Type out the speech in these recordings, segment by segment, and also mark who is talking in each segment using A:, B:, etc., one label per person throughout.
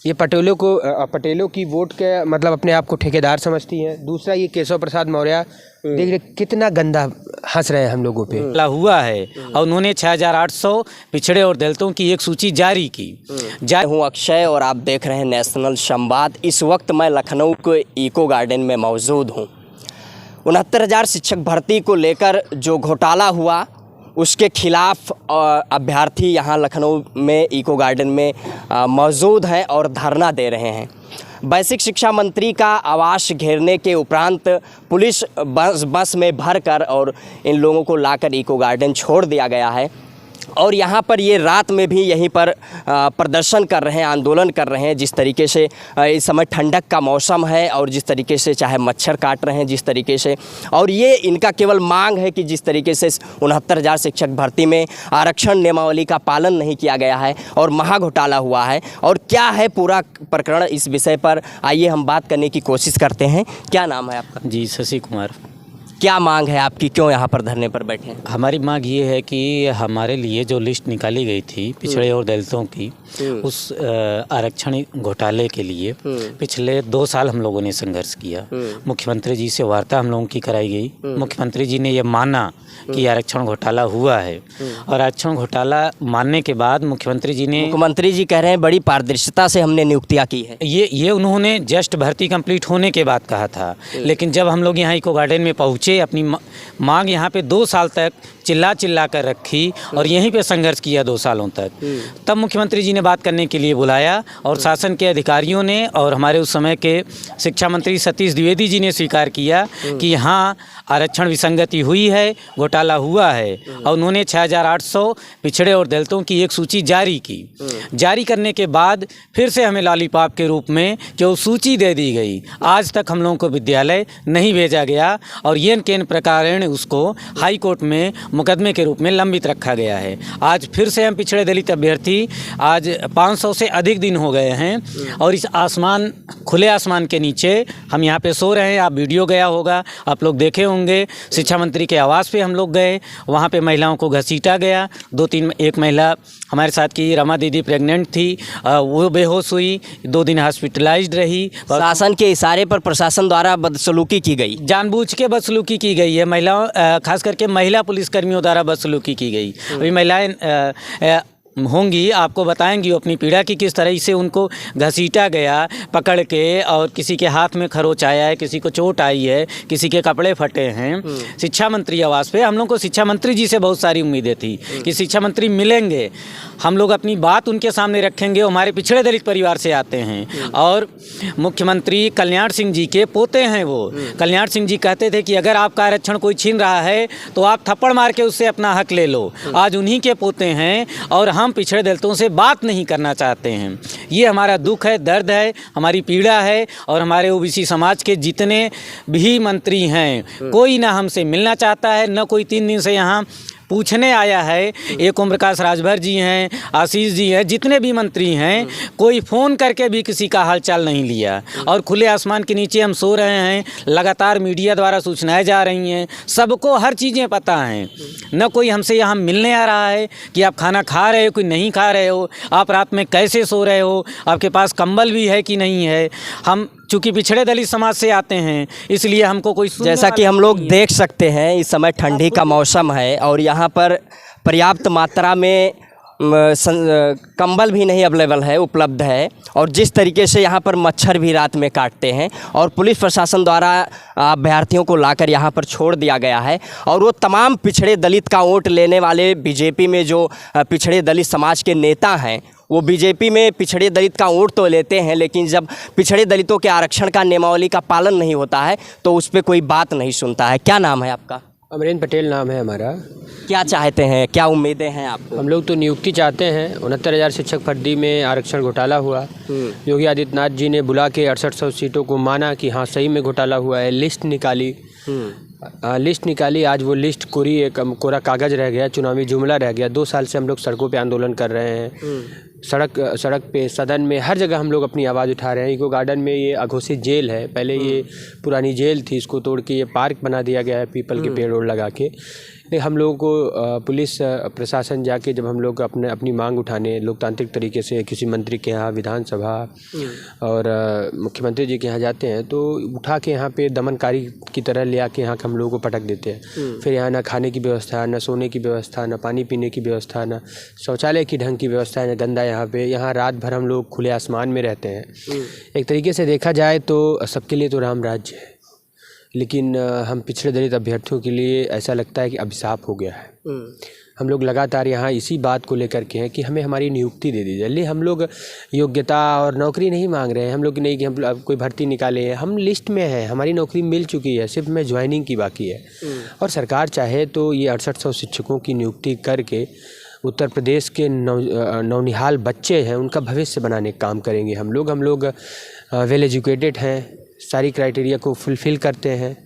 A: ये पटेलों की वोट के मतलब अपने आप को ठेकेदार समझती हैं। दूसरा ये केशव प्रसाद मौर्य देख रहे कितना गंदा हंस रहे हैं हम लोगों पे।
B: हुआ है और उन्होंने 6800 पिछड़े और दलितों की एक सूची जारी की।
C: हूँ अक्षय और आप देख रहे हैं नेशनल संवाद। इस वक्त मैं लखनऊ के इको गार्डन में मौजूद हूँ। 69,000 शिक्षक भर्ती को लेकर जो घोटाला हुआ उसके खिलाफ अभ्यर्थी यहाँ लखनऊ में इको गार्डन में मौजूद हैं और धरना दे रहे हैं। बेसिक शिक्षा मंत्री का आवास घेरने के उपरांत पुलिस बस में भरकर और इन लोगों को लाकर इको गार्डन छोड़ दिया गया है और यहाँ पर ये रात में भी यहीं पर प्रदर्शन कर रहे हैं, आंदोलन कर रहे हैं। जिस तरीके से इस समय ठंडक का मौसम है और जिस तरीके से चाहे मच्छर काट रहे हैं जिस तरीके से, और ये इनका केवल मांग है कि जिस तरीके से 69,000 शिक्षक भर्ती में आरक्षण नियमावली का पालन नहीं किया गया है और महा घोटाला हुआ है। और क्या है पूरा प्रकरण, इस विषय पर आइए हम बात करने की कोशिश करते हैं। क्या नाम है आपका?
B: जी, शशि कुमार।
C: क्या मांग है आपकी, क्यों यहाँ पर धरने पर बैठे हैं?
B: हमारी मांग ये है कि हमारे लिए जो लिस्ट निकाली गई थी पिछड़े और दलितों की, उस आरक्षण घोटाले के लिए पिछले 2 साल हम लोगों ने संघर्ष किया। मुख्यमंत्री जी से वार्ता हम लोगों की कराई गई। मुख्यमंत्री जी ने ये माना कि आरक्षण घोटाला हुआ है और आरक्षण घोटाला मानने के बाद मुख्यमंत्री जी कह रहे हैं बड़ी पारदर्शिता से हमने नियुक्तियाँ की है। ये उन्होंने जस्ट भर्ती कंप्लीट होने के बाद कहा था। लेकिन जब हम लोग यहाँ इको गार्डन में पहुँचे, अपनी मांग यहाँ पे 2 साल तक चिल्ला कर रखी और यहीं पे संघर्ष किया 2 सालों तक, तब मुख्यमंत्री जी ने बात करने के लिए बुलाया और शासन के अधिकारियों ने और हमारे उस समय के शिक्षा मंत्री सतीश द्विवेदी जी ने स्वीकार किया कि हाँ आरक्षण विसंगति हुई है, घोटाला हुआ है और उन्होंने 6800 पिछड़े और दलितों की एक सूची जारी की। जारी करने के बाद फिर से हमें लॉलीपॉप के रूप में जो सूची दे दी गई, आज तक हम लोगों को विद्यालय नहीं भेजा गया और येन केन प्रकारेण उसको हाई कोर्ट में मुकदमे के रूप में लंबित रखा गया है। आज फिर से हम पिछड़े दलित अभ्यर्थी आज 500 से अधिक दिन हो गए हैं और इस खुले आसमान के नीचे हम यहाँ पे सो रहे हैं। आप वीडियो गया होगा, आप लोग देखे होंगे। शिक्षा मंत्री के आवास पे हम लोग गए, वहाँ पे महिलाओं को घसीटा गया। 2-3 एक महिला हमारे साथ की रमा दीदी प्रेग्नेंट थी, वो बेहोश हुई, 2 दिन हॉस्पिटलाइज्ड रही।
C: शासन के इशारे पर प्रशासन द्वारा बदसलूकी की गई,
B: जानबूझ के बदसलूकी की गई है। महिलाओं, खास करके महिला पुलिसकर्मियों द्वारा बदसलूकी की गई। अभी महिलाएं होंगी, आपको बताएंगी अपनी पीड़ा की किस तरह से उनको घसीटा गया पकड़ के और किसी के हाथ में खरोच आया है, किसी को चोट आई है, किसी के कपड़े फटे हैं। शिक्षा मंत्री आवास पे हम लोग को शिक्षा मंत्री जी से बहुत सारी उम्मीदें थी कि शिक्षा मंत्री मिलेंगे, हम लोग अपनी बात उनके सामने रखेंगे। हमारे पिछड़े दलित परिवार से आते हैं और मुख्यमंत्री कल्याण सिंह जी के पोते हैं। वो कल्याण सिंह जी कहते थे कि अगर आपका आरक्षण कोई छीन रहा है तो आप थप्पड़ मार के उससे अपना हक ले लो। आज उन्हीं के पोते हैं और हम पिछड़े दलितों से बात नहीं करना चाहते हैं। ये हमारा दुख है, दर्द है, हमारी पीड़ा है। और हमारे ओबीसी समाज के जितने भी मंत्री हैं, कोई ना हमसे मिलना चाहता है, न कोई 3 दिन से यहाँ पूछने आया है। एक ओम प्रकाश राजभर जी हैं, आशीष जी हैं, जितने भी मंत्री हैं, कोई फ़ोन करके भी किसी का हालचाल नहीं लिया। और खुले आसमान के नीचे हम सो रहे हैं, लगातार मीडिया द्वारा सूचनाएं जा रही हैं, सबको हर चीज़ें पता हैं। न कोई हमसे यहाँ मिलने आ रहा है कि आप खाना खा रहे हो कि नहीं खा रहे हो, आप रात में कैसे सो रहे हो, आपके पास कंबल भी है कि नहीं है। हम चूँकि पिछड़े दलित समाज से आते हैं इसलिए हमको कोई,
C: जैसा कि हम लोग देख सकते हैं इस समय ठंडी का मौसम है और यहाँ पर पर्याप्त मात्रा में कंबल भी नहीं अवेलेबल है, उपलब्ध है। और जिस तरीके से यहाँ पर मच्छर भी रात में काटते हैं और पुलिस प्रशासन द्वारा अभ्यर्थियों को लाकर यहाँ पर छोड़ दिया गया है। और वो तमाम पिछड़े दलित का वोट लेने वाले बीजेपी में जो पिछड़े दलित समाज के नेता हैं, वो बीजेपी में पिछड़े दलित का वोट तो लेते हैं, लेकिन जब पिछड़े दलितों के आरक्षण का नियमावली का पालन नहीं होता है तो उस पर कोई बात नहीं सुनता है। क्या नाम है आपका?
A: अमरेंद्र पटेल नाम है हमारा।
C: क्या चाहते हैं, क्या उम्मीदें हैं आपको?
A: हम लोग तो नियुक्ति चाहते हैं। 69,000 शिक्षक भर्ती में आरक्षण घोटाला हुआ। योगी आदित्यनाथ जी ने बुला के 6800 सीटों को माना कि हाँ सही में घोटाला हुआ है। लिस्ट निकाली। आज वो लिस्ट कोरा कागज़ रह गया, चुनावी जुमला रह गया। 2 साल से हम लोग सड़कों पे आंदोलन कर रहे हैं। सड़क पे, सदन में, हर जगह हम लोग अपनी आवाज़ उठा रहे हैं। इको गार्डन में ये अघोषित जेल है, पहले ये पुरानी जेल थी, इसको तोड़ के ये पार्क बना दिया गया है, पीपल के पेड़ ओड़ लगा के। लेकिन हम लोगों को पुलिस प्रशासन जाके जब हम लोग अपनी मांग उठाने लोकतांत्रिक तरीके से किसी मंत्री के यहाँ, विधानसभा और मुख्यमंत्री जी के यहाँ जाते हैं तो उठा के यहाँ पे दमनकारी की तरह ले आके यहाँ हम लोगों को पटक देते हैं। फिर यहाँ ना खाने की व्यवस्था, ना सोने की व्यवस्था, ना पानी पीने की व्यवस्था, ना शौचालय की ढंग की व्यवस्था है, गंदा यहाँ पे। यहाँ रात भर हम लोग खुले आसमान में रहते हैं। एक तरीके से देखा जाए तो सबके लिए तो राम राज्य है, लेकिन हम पिछड़े दलित अभ्यर्थियों के लिए ऐसा लगता है कि अभिशाप हो गया है। हम लोग लगातार यहाँ इसी बात को लेकर के हैं कि हमें हमारी नियुक्ति दे दी जाए। ले हम लोग योग्यता और नौकरी नहीं मांग रहे हैं, हम लोग नहीं कि हम कोई भर्ती निकाले हैं, हम लिस्ट में हैं, हमारी नौकरी मिल चुकी है, सिर्फ में ज्वाइनिंग की बाकी है। और सरकार चाहे तो ये 6800 शिक्षकों की नियुक्ति करके उत्तर प्रदेश के नौनिहाल बच्चे हैं उनका भविष्य बनाने का काम करेंगे। हम लोग वेल एजुकेटेड हैं, सारी क्राइटेरिया को फुलफ़िल करते हैं।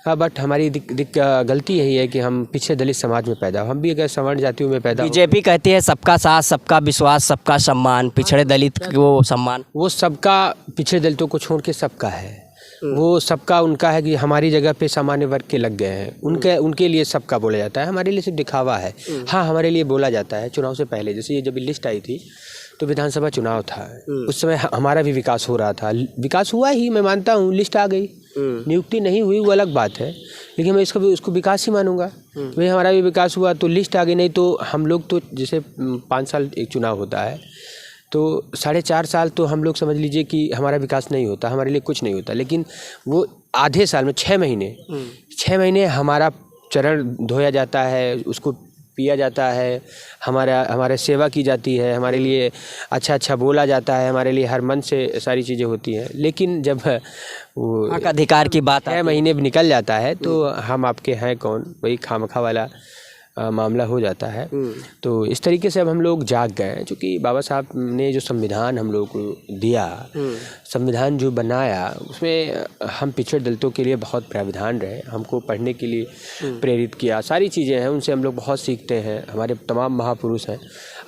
A: बट हमारी गलती यही है कि हम पिछड़े दलित समाज में पैदा हो। हम भी अगर सवर्ण जातियों में पैदा
C: बीजेपी कहती है सबका साथ, सबका विश्वास, सबका सम्मान, पिछड़े दलित को सम्मान।
A: वो सबका पिछड़े दलितों को छोड़ के सबका है, वो सबका उनका है कि हमारी जगह पे सामान्य वर्ग के लग गए हैं, उनके लिए सबका बोला जाता है। हमारे लिए सिर्फ दिखावा है। हाँ, हमारे लिए बोला जाता है चुनाव से पहले, जैसे ये जब लिस्ट आई थी तो विधानसभा चुनाव था, उस समय हमारा भी विकास हो रहा था। विकास हुआ ही, मैं मानता हूँ, लिस्ट आ गई, नियुक्ति नहीं हुई वो अलग बात है, लेकिन मैं उसको विकास ही मानूंगा। भाई हमारा भी विकास हुआ तो लिस्ट आ गई, नहीं तो हम लोग तो जैसे 5 साल एक चुनाव होता है तो 4.5 साल तो हम लोग समझ लीजिए कि हमारा विकास नहीं होता, हमारे लिए कुछ नहीं होता। लेकिन वो आधे साल में 6 महीने हमारा चरण धोया जाता है, उसको पिया जाता है, हमारे सेवा की जाती है, हमारे लिए अच्छा बोला जाता है, हमारे लिए हर मन से सारी चीज़ें होती हैं। लेकिन जब वो
C: हक अधिकार की बात
A: 6 महीने भी निकल जाता है तो हम आपके हैं कौन, वही खामखा वाला मामला हो जाता है। तो इस तरीके से अब हम लोग जाग गए, क्योंकि बाबा साहब ने जो संविधान हम लोग को दिया, संविधान जो बनाया, उसमें हम पिछड़े दलितों के लिए बहुत प्रावधान रहे, हमको पढ़ने के लिए प्रेरित किया, सारी चीज़ें हैं उनसे हम लोग बहुत सीखते हैं। हमारे तमाम महापुरुष हैं,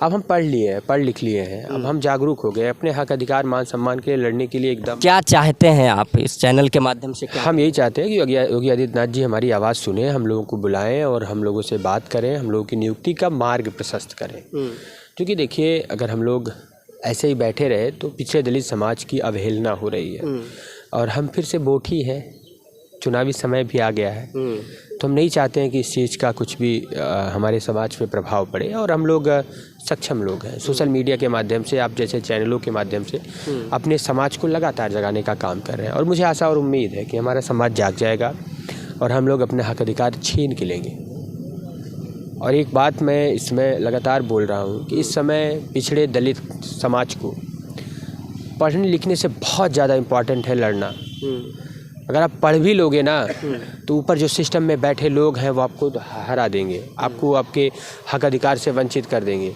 A: अब हम पढ़ लिख लिए हैं, अब हम जागरूक हो गए, अपने हक अधिकार मान सम्मान के लिए लड़ने के लिए एकदम।
C: क्या चाहते हैं आप इस चैनल के माध्यम से?
A: हम यही चाहते हैं कि योगी आदित्यनाथ जी हमारी आवाज़ सुने, हम लोगों को बुलाएं और हम लोगों से बात करें, हम लोगों की नियुक्ति का मार्ग प्रशस्त करें। क्योंकि देखिए, अगर हम लोग ऐसे ही बैठे रहे तो पिछड़े दलित समाज की अवहेलना हो रही है। और हम फिर से वोट ही है, चुनावी समय भी आ गया है, तो हम नहीं चाहते हैं कि इस चीज़ का कुछ भी हमारे समाज पे प्रभाव पड़े। और हम लोग सक्षम लोग हैं, सोशल मीडिया के माध्यम से, आप जैसे चैनलों के माध्यम से अपने समाज को लगातार जगाने का काम कर रहे हैं। और मुझे आशा और उम्मीद है कि हमारा समाज जाग जाएगा और हम लोग अपने हक अधिकार छीन के लेंगे। और एक बात मैं इसमें लगातार बोल रहा हूँ कि इस समय पिछड़े दलित समाज को पढ़ने लिखने से बहुत ज़्यादा इम्पॉर्टेंट है लड़ना। अगर आप पढ़ भी लोगे ना तो ऊपर जो सिस्टम में बैठे लोग हैं वो आपको हरा देंगे, आपको आपके हक अधिकार से वंचित कर देंगे।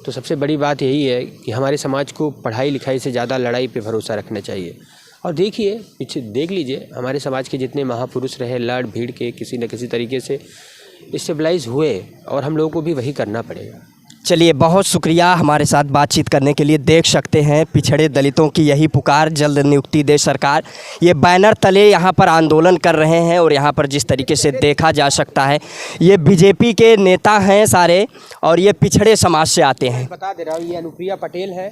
A: तो सबसे बड़ी बात यही है कि हमारे समाज को पढ़ाई लिखाई से ज़्यादा लड़ाई पे भरोसा रखना चाहिए। और देखिए, पीछे देख लीजिए, हमारे समाज के जितने महापुरुष रहे, लड़ भीड़ के किसी न किसी तरीके से स्टेबलाइज हुए, और हम लोगों को भी वही करना पड़ेगा।
C: चलिए, बहुत शुक्रिया हमारे साथ बातचीत करने के लिए। देख सकते हैं पिछड़े दलितों की यही पुकार, जल्द नियुक्ति दे सरकार। ये बैनर तले यहाँ पर आंदोलन कर रहे हैं और यहाँ पर जिस तरीके से देखा जा सकता है, ये बीजेपी के नेता हैं सारे और ये पिछड़े समाज से आते हैं।
A: बता दे रहा हूँ, ये अनुप्रिया पटेल है,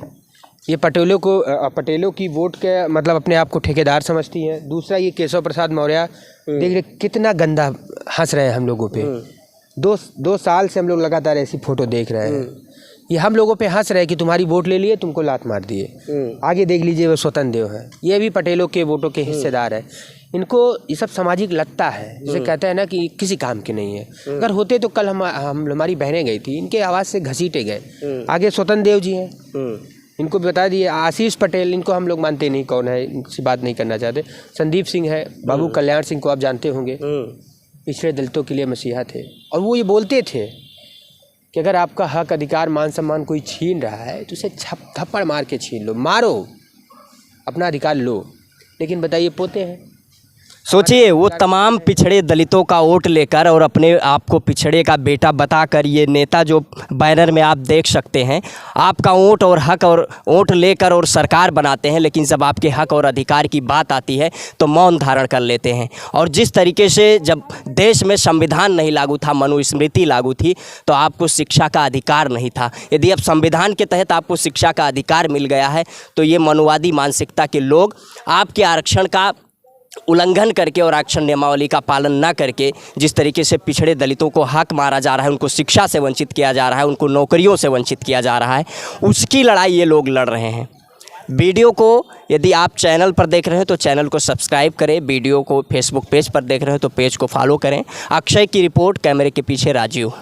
A: ये पटेलों की वोट के मतलब अपने आप को ठेकेदार समझती हैं। दूसरा ये केशव प्रसाद मौर्य, देख रहे कितना गंदा हंस रहे हैं हम लोगों पे। 2 साल से हम लोग लगातार ऐसी फोटो देख रहे हैं, ये हम लोगों पे हंस रहे हैं कि तुम्हारी वोट ले लिए, तुमको लात मार दिए। आगे देख लीजिए, वो स्वतंत्र देव है, ये भी पटेलों के वोटों के हिस्सेदार है। इनको ये सब सामाजिक लगता है, जिसे कहते हैं ना कि किसी काम के नहीं है। अगर होते तो कल हमारी बहनें गई थी, इनके आवाज़ से घसीटे गए। आगे स्वतंत्र देव जी हैं, इनको बता दिए। आशीष पटेल, इनको हम लोग मानते नहीं कौन है, इनसे बात नहीं करना चाहते। संदीप सिंह है, बाबू कल्याण सिंह को आप जानते होंगे, पिछड़े दलितों के लिए मसीहा थे। और वो ये बोलते थे कि अगर आपका हक अधिकार मान सम्मान कोई छीन रहा है तो उसे थप्पड़ मार के छीन लो, मारो, अपना अधिकार लो। लेकिन बताइए, पोते हैं।
C: सोचिए वो तमाम पिछड़े दलितों का वोट लेकर और अपने आप को पिछड़े का बेटा बताकर ये नेता जो बैनर में आप देख सकते हैं, आपका वोट और हक और वोट लेकर और सरकार बनाते हैं, लेकिन जब आपके हक और अधिकार की बात आती है तो मौन धारण कर लेते हैं। और जिस तरीके से जब देश में संविधान नहीं लागू था, मनुस्मृति लागू थी, तो आपको शिक्षा का अधिकार नहीं था। यदि अब संविधान के तहत आपको शिक्षा का अधिकार मिल गया है तो ये मनुवादी मानसिकता के लोग आपके आरक्षण का उल्लंघन करके और आरक्षण नियमावली का पालन ना करके जिस तरीके से पिछड़े दलितों को हक मारा जा रहा है, उनको शिक्षा से वंचित किया जा रहा है, उनको नौकरियों से वंचित किया जा रहा है, उसकी लड़ाई ये लोग लड़ रहे हैं। वीडियो को यदि आप चैनल पर देख रहे हैं तो चैनल को सब्सक्राइब करें, वीडियो को फेसबुक पेज पर देख रहे हैं तो पेज को फॉलो करें। अक्षय की रिपोर्ट, कैमरे के पीछे राजीव।